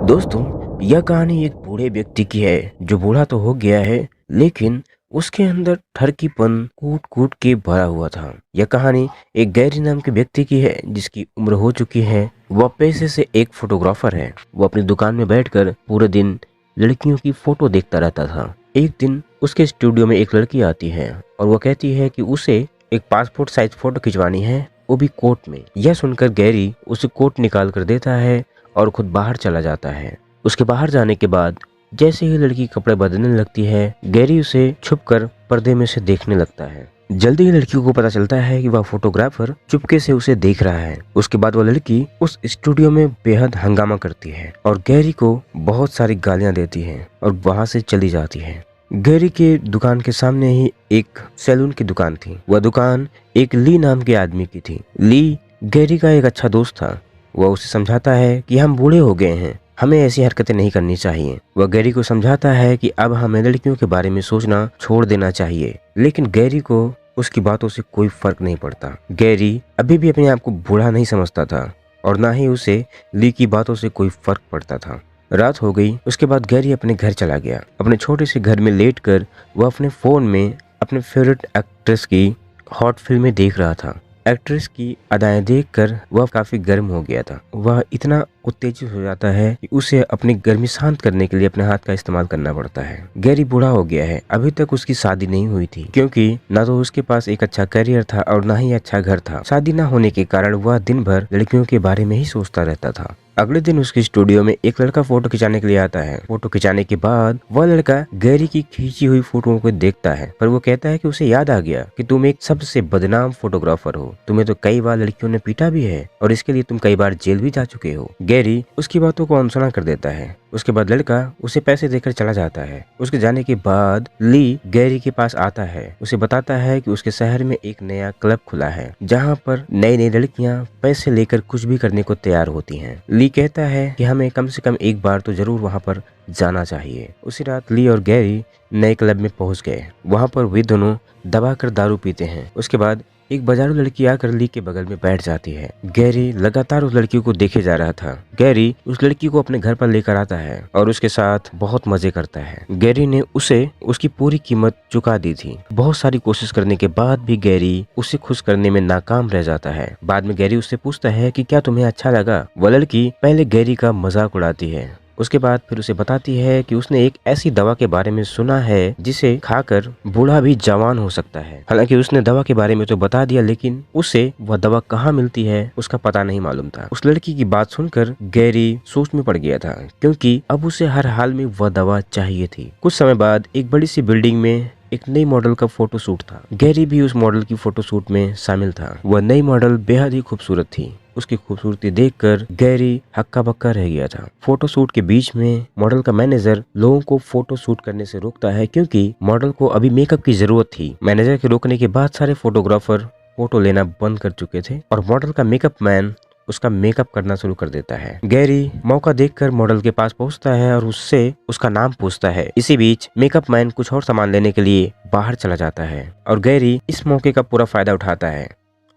दोस्तों, यह कहानी एक बूढ़े व्यक्ति की है जो बूढ़ा तो हो गया है, लेकिन उसके अंदर ठरकीपन कूट कूट के भरा हुआ था। यह कहानी एक गैरी नाम के व्यक्ति की है जिसकी उम्र हो चुकी है। वह पेशे से एक फोटोग्राफर है। वो अपनी दुकान में बैठकर पूरे दिन लड़कियों की फोटो देखता रहता था। एक दिन उसके स्टूडियो में एक लड़की आती है और वह कहती है कि उसे एक पासपोर्ट साइज फोटो खिंचवानी है, वो भी कोट में। यह सुनकर गैरी उसे कोट निकाल कर देता है और खुद बाहर चला जाता है। उसके बाहर जाने के बाद जैसे ही लड़की कपड़े बदलने लगती है, गैरी उसे छुपकर पर्दे में से देखने लगता है। जल्दी ही लड़की को पता चलता है कि वह फोटोग्राफर चुपके से उसे देख रहा है। उसके बाद वह लड़की उस स्टूडियो में बेहद हंगामा करती है और गैरी को बहुत सारी गालियां देती है और वहां से चली जाती है। गैरी के दुकान के सामने ही एक सैलून की दुकान थी। वह दुकान एक ली नाम के आदमी की थी। ली गैरी का एक अच्छा दोस्त था। वह उसे समझाता है कि हम बूढ़े हो गए हैं, हमें ऐसी हरकतें नहीं करनी चाहिए। वह गैरी को समझाता है कि अब हमें लड़कियों के बारे में सोचना छोड़ देना चाहिए, लेकिन गैरी को उसकी बातों से कोई फर्क नहीं पड़ता। गैरी अभी भी अपने आप को बूढ़ा नहीं समझता था और ना ही उसे ली की बातों से कोई फर्क पड़ता था। रात हो गई। उसके बाद गैरी अपने घर चला गया। अपने छोटे से घर में लेटकर वह अपने फोन में अपने फेवरेट एक्ट्रेस की हॉट फिल्में देख रहा था। एक्ट्रेस की अदाएं देखकर वह काफी गर्म हो गया था। वह इतना उत्तेजित हो जाता है कि उसे अपनी गर्मी शांत करने के लिए अपने हाथ का इस्तेमाल करना पड़ता है। गैरी बूढ़ा हो गया है। अभी तक उसकी शादी नहीं हुई थी क्योंकि ना तो उसके पास एक अच्छा करियर था और ना ही अच्छा घर था। शादी ना होने के कारण वह दिन भर लड़कियों के बारे में ही सोचता रहता था। अगले दिन उसके स्टूडियो में एक लड़का फोटो खिंचाने के लिए आता है। फोटो खिंचाने के बाद वह लड़का गैरी की खींची हुई फोटोओं को देखता है, पर वो कहता है कि उसे याद आ गया कि तुम एक सबसे बदनाम फोटोग्राफर हो। तुम्हें तो कई बार लड़कियों ने पीटा भी है और इसके लिए तुम कई बार जेल भी जा चुके हो। गैरी उसकी बातों को अनसुना कर देता है। उसके बाद लड़का उसे पैसे देकर चला जाता है। उसके जाने के बाद ली गैरी के पास आता है। उसे बताता है कि उसके शहर में एक नया क्लब खुला है जहाँ पर नई नई लड़कियाँ पैसे लेकर कुछ भी करने को तैयार होती हैं। ली कहता है कि हमें कम से कम एक बार तो जरूर वहाँ पर जाना चाहिए। उसी रात ली और गैरी नए क्लब में पहुँच गए। वहाँ पर वे दोनों दबाकर दारू पीते हैं। उसके बाद एक बाजारू लड़की आकर ली के बगल में बैठ जाती है। गैरी लगातार उस लड़की को देखे जा रहा था। गैरी उस लड़की को अपने घर पर लेकर आता है और उसके साथ बहुत मजे करता है। गैरी ने उसे उसकी पूरी कीमत चुका दी थी। बहुत सारी कोशिश करने के बाद भी गैरी उसे खुश करने में नाकाम रह जाता है। बाद में गैरी उससे पूछता है कि क्या तुम्हें अच्छा लगा। वह लड़की पहले गैरी का मजाक उड़ाती है। उसके बाद फिर उसे बताती है कि उसने एक ऐसी दवा के बारे में सुना है जिसे खाकर बूढ़ा भी जवान हो सकता है। हालांकि उसने दवा के बारे में तो बता दिया, लेकिन उसे वह दवा कहाँ मिलती है उसका पता नहीं मालूम था। उस लड़की की बात सुनकर गैरी सोच में पड़ गया था क्योंकि अब उसे हर हाल में वह दवा चाहिए थी। कुछ समय बाद एक बड़ी सी बिल्डिंग में एक नई मॉडल का फोटो शूट था। गैरी भी उस मॉडल की फोटो शूट में शामिल था। वह नई मॉडल बेहद ही खूबसूरत थी। उसकी खूबसूरती देखकर गैरी हक्का बक्का रह गया था। फोटो शूट के बीच में मॉडल का मैनेजर लोगों को फोटो शूट करने से रोकता है क्योंकि मॉडल को अभी मेकअप की जरूरत थी। मैनेजर के रोकने के बाद सारे फोटोग्राफर फोटो लेना बंद कर चुके थे और मॉडल का मेकअप मैन उसका मेकअप करना शुरू कर देता है। गैरी मौका देखकर मॉडल के पास पहुंचता है और उससे उसका नाम पूछता है। इसी बीच मेकअप मैन कुछ और सामान लेने के लिए बाहर चला जाता है और गैरी इस मौके का पूरा फायदा उठाता है।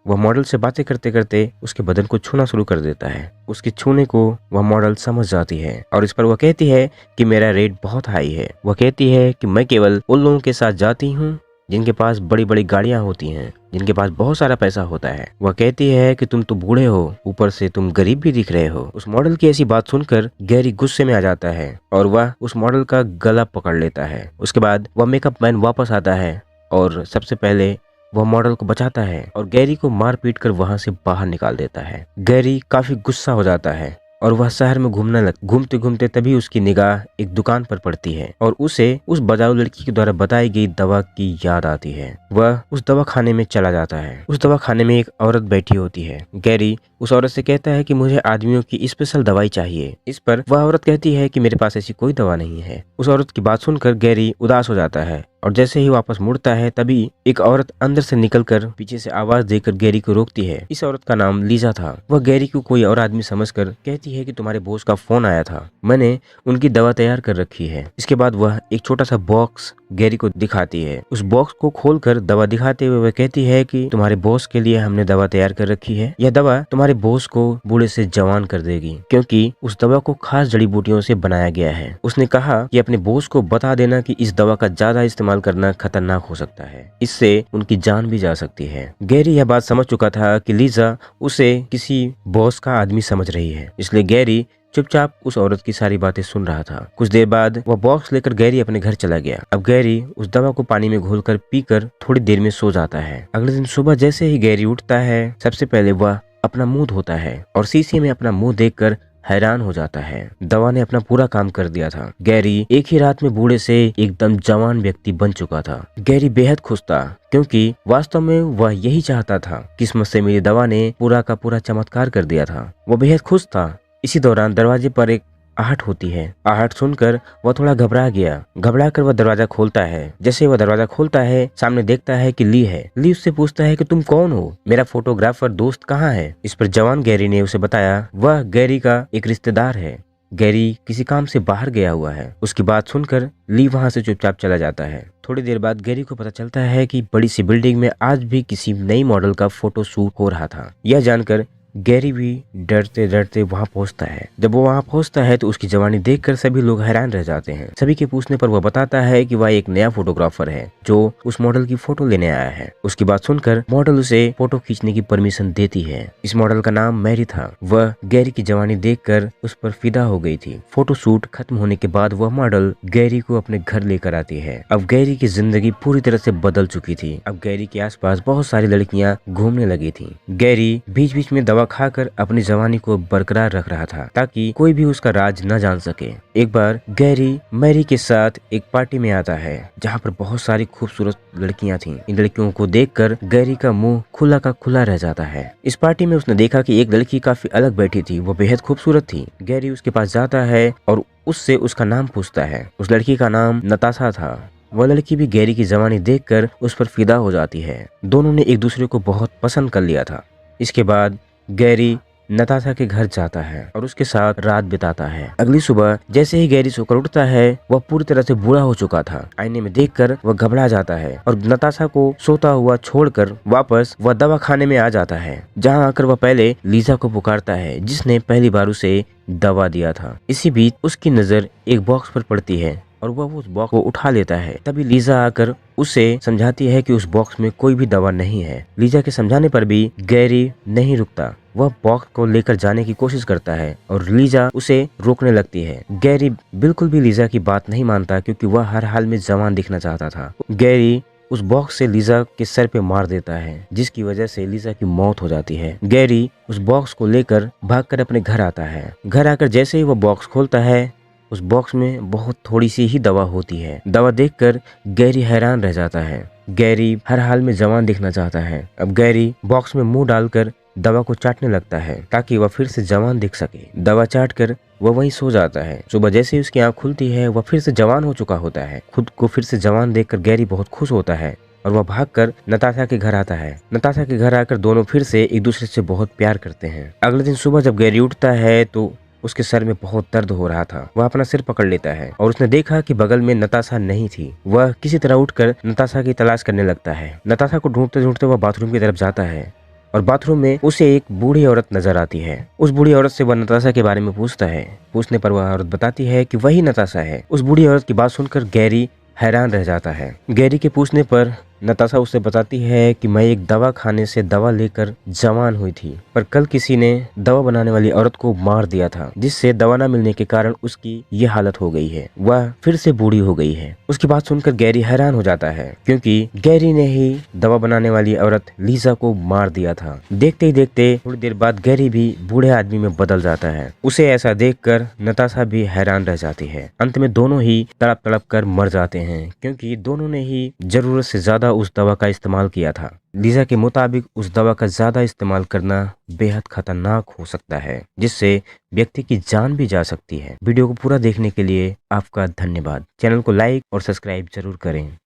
वह मॉडल से बातें करते करते उसके बदन को छूना शुरू कर देता है। उसके छूने को वह मॉडल समझ जाती है और इस पर वह कहती है कि मेरा रेट बहुत हाई है। वह कहती है कि मैं केवल उन लोगों के साथ जाती हूँ जिनके पास बड़ी बड़ी गाड़ियां होती हैं, जिनके पास बहुत सारा पैसा होता है। वह कहती है कि तुम तो बूढ़े हो, ऊपर से तुम गरीब भी दिख रहे हो। उस मॉडल की ऐसी बात सुनकर गैरी गुस्से में आ जाता है और वह उस मॉडल का गला पकड़ लेता है। उसके बाद वह मेकअप मैन वापस आता है और सबसे पहले वह मॉडल को बचाता है और गैरी को मार पीट कर वहां से बाहर निकाल देता है। गैरी काफी गुस्सा हो जाता है और वह शहर में घूमते घूमते तभी उसकी निगाह एक दुकान पर पड़ती है और उसे उस बाजारू लड़की के द्वारा बताई गई दवा की याद आती है। वह उस दवा खाने में चला जाता है। उस दवा खाने में एक औरत बैठी होती है। गैरी उस औरत से कहता है कि मुझे आदमियों की स्पेशल दवाई चाहिए। इस पर वह औरत कहती है कि मेरे पास ऐसी कोई दवा नहीं है। उस औरत की बात सुनकर गैरी उदास हो जाता है और जैसे ही वापस मुड़ता है तभी एक औरत अंदर से निकलकर पीछे से आवाज देकर गैरी को रोकती है। इस औरत का नाम लीजा था। वह गैरी को कोई और आदमी समझकर कहती है कि तुम्हारे बॉस का फोन आया था, मैंने उनकी दवा तैयार कर रखी है। इसके बाद वह एक छोटा सा बॉक्स गैरी को दिखाती है। उस बॉक्स को खोलकर दवा दिखाते हुए वह कहती है कि तुम्हारे बॉस के लिए हमने दवा तैयार कर रखी है। यह दवा तुम्हारे बॉस को बूढ़े से जवान कर देगी, क्योंकि उस दवा को खास जड़ी बूटियों से बनाया गया है। उसने कहा कि अपने बॉस को बता देना कि इस दवा का ज्यादा इस्तेमाल करना खतरनाक हो सकता है, इससे उनकी जान भी जा सकती है। गैरी यह बात समझ चुका था कि लीजा उसे किसी बॉस का आदमी समझ रही है, इसलिए गैरी चुपचाप उस औरत की सारी बातें सुन रहा था। कुछ देर बाद वह बॉक्स लेकर गैरी अपने घर चला गया। अब गैरी उस दवा को पानी में घोलकर पीकर थोड़ी देर में सो जाता है। अगले दिन सुबह जैसे ही गैरी उठता है, सबसे पहले वह अपना मुंह धोता है और शीशे में अपना मुंह देखकर हैरान हो जाता है। दवा ने अपना पूरा काम कर दिया था। गैरी एक ही रात में बूढ़े से एकदम जवान व्यक्ति बन चुका था। गैरी बेहद खुश था, क्योंकि वास्तव में वह यही चाहता था। किस्मत से मेरी दवा ने पूरा का पूरा चमत्कार कर दिया था। वह बेहद खुश था। इसी दौरान दरवाजे पर एक आहट होती है। आहट सुनकर वह थोड़ा घबरा गया। घबरा कर वह दरवाजा खोलता है। जैसे वह दरवाजा खोलता है, सामने देखता है कि ली है। ली उससे पूछता है कि तुम कौन हो, मेरा फोटोग्राफर दोस्त कहाँ है। इस पर जवान गैरी ने उसे बताया वह गैरी का एक रिश्तेदार है। गैरी किसी काम से बाहर गया हुआ है। उसकी बात सुनकर ली वहां से चुपचाप चला जाता है। थोड़ी देर बाद गैरी को पता चलता है कि बड़ी सी बिल्डिंग में आज भी किसी नई मॉडल का फोटो शूट हो रहा था। यह जानकर गैरी भी डरते डरते वहां पहुंचता है। जब वो वहां पहुंचता है तो उसकी जवानी देखकर सभी लोग हैरान रह जाते हैं। सभी के पूछने पर वह बताता है कि वह एक नया फोटोग्राफर है जो उस मॉडल की फोटो लेने आया है। उसकी बात सुनकर मॉडल उसे फोटो खींचने की परमिशन देती है। इस मॉडल का नाम मैरी था। वह गैरी की जवानी देखकर उस पर फिदा हो गई थी। फोटो शूट खत्म होने के बाद वह मॉडल गैरी को अपने घर लेकर आती है। अब गैरी की जिंदगी पूरी तरह से बदल चुकी थी। अब गैरी के आसपास बहुत सारी लड़कियां घूमने लगी थी। गैरी बीच बीच में दवा खाकर अपनी जवानी को बरकरार रख रहा था, ताकि कोई भी उसका राज न जान सके। एक बार गैरी मैरी के साथ एक पार्टी में आता है, जहाँ पर बहुत सारी खूबसूरत लड़कियां थीं। इन लड़कियों को देखकर गैरी का मुंह खुला का खुला रह जाता है। इस पार्टी में उसने देखा कि एक लड़की काफी अलग बैठी थी। वो बेहद खूबसूरत थी। गैरी उसके पास जाता है और उससे उसका नाम पूछता है। उस लड़की का नाम नताशा था। वह लड़की भी गैरी की जवानी देखकर उस पर फिदा हो जाती है। दोनों ने एक दूसरे को बहुत पसंद कर लिया था। इसके बाद गैरी नताशा के घर जाता है और उसके साथ रात बिताता है। अगली सुबह जैसे ही गैरी सोकर उठता है, वह पूरी तरह से बूढ़ा हो चुका था। आईने में देखकर वह घबरा जाता है और नताशा को सोता हुआ छोड़कर वापस वह दवा खाने में आ जाता है, जहां आकर वह पहले लीजा को पुकारता है, जिसने पहली बार उसे दवा दिया था। इसी बीच उसकी नजर एक बॉक्स पर पड़ती है और वह उस बॉक्स को उठा लेता है। तभी लीजा आकर उसे समझाती है कि उस बॉक्स में कोई भी दवा नहीं है। लीजा के समझाने पर भी गैरी नहीं रुकता। वह बॉक्स को लेकर जाने की कोशिश करता है और लीजा उसे रोकने लगती है। गैरी बिल्कुल भी लीजा की बात नहीं मानता, क्योंकि वह हर हाल में जवान दिखना चाहता था। गैरी उस बॉक्स से लीजा के सर पे मार देता है, जिसकी वजह से लीजा की मौत हो जाती है। गैरी उस बॉक्स को लेकर भागकर अपने घर आता है। घर आकर जैसे ही वह बॉक्स खोलता है, उस बॉक्स में बहुत थोड़ी सी ही दवा होती है। दवा देखकर गैरी हैरान रह जाता है। गैरी हर हाल में जवान दिखना चाहता है। अब गैरी बॉक्स में मुंह डालकर दवा को चाटने लगता है, ताकि वह फिर से जवान दिख सके। दवा चाटकर वह वहीं सो जाता है। सुबह जैसे ही उसकी आंख खुलती है, वह फिर से जवान हो चुका होता है। खुद को फिर से जवान देखकर गैरी बहुत खुश होता है और वह भागकर नताशा के घर आता है। नताशा के घर आकर दोनों फिर से एक दूसरे से बहुत प्यार करते हैं। अगले दिन सुबह जब गैरी उठता है तो उसके सर में बहुत दर्द हो रहा था। वह अपना सिर पकड़ लेता है और उसने देखा कि बगल में नताशा नहीं थी। वह किसी तरह उठकर नताशा की तलाश करने लगता है। नताशा को ढूंढते ढूंढते वह बाथरूम की तरफ जाता है और बाथरूम में उसे एक बूढ़ी औरत नजर आती है। उस बूढ़ी औरत से वह नताशा के बारे में पूछता है। पूछने पर वह औरत बताती है कि वही नताशा है। उस बूढ़ी औरत की बात सुनकर गैरी हैरान रह जाता है। गैरी के पूछने पर नताशा उसे बताती है कि मैं एक दवा खाने से दवा लेकर जवान हुई थी, पर कल किसी ने दवा बनाने वाली औरत को मार दिया था, जिससे दवा न मिलने के कारण उसकी ये हालत हो गई है। वह फिर से बूढ़ी हो गई है। उसकी बात सुनकर गैरी हैरान हो जाता है, क्योंकि गैरी ने ही दवा बनाने वाली औरत लीजा को मार दिया था। देखते ही देखते थोड़ी देर बाद गैरी भी बूढ़े आदमी में बदल जाता है। उसे ऐसा देखकर नताशा भी हैरान रह जाती है। अंत में दोनों ही तड़प तड़प कर मर जाते हैं, क्योंकि दोनों ने ही जरूरत से ज्यादा उस दवा का इस्तेमाल किया था। लीजा के मुताबिक उस दवा का ज्यादा इस्तेमाल करना बेहद खतरनाक हो सकता है, जिससे व्यक्ति की जान भी जा सकती है। वीडियो को पूरा देखने के लिए आपका धन्यवाद। चैनल को लाइक और सब्सक्राइब जरूर करें।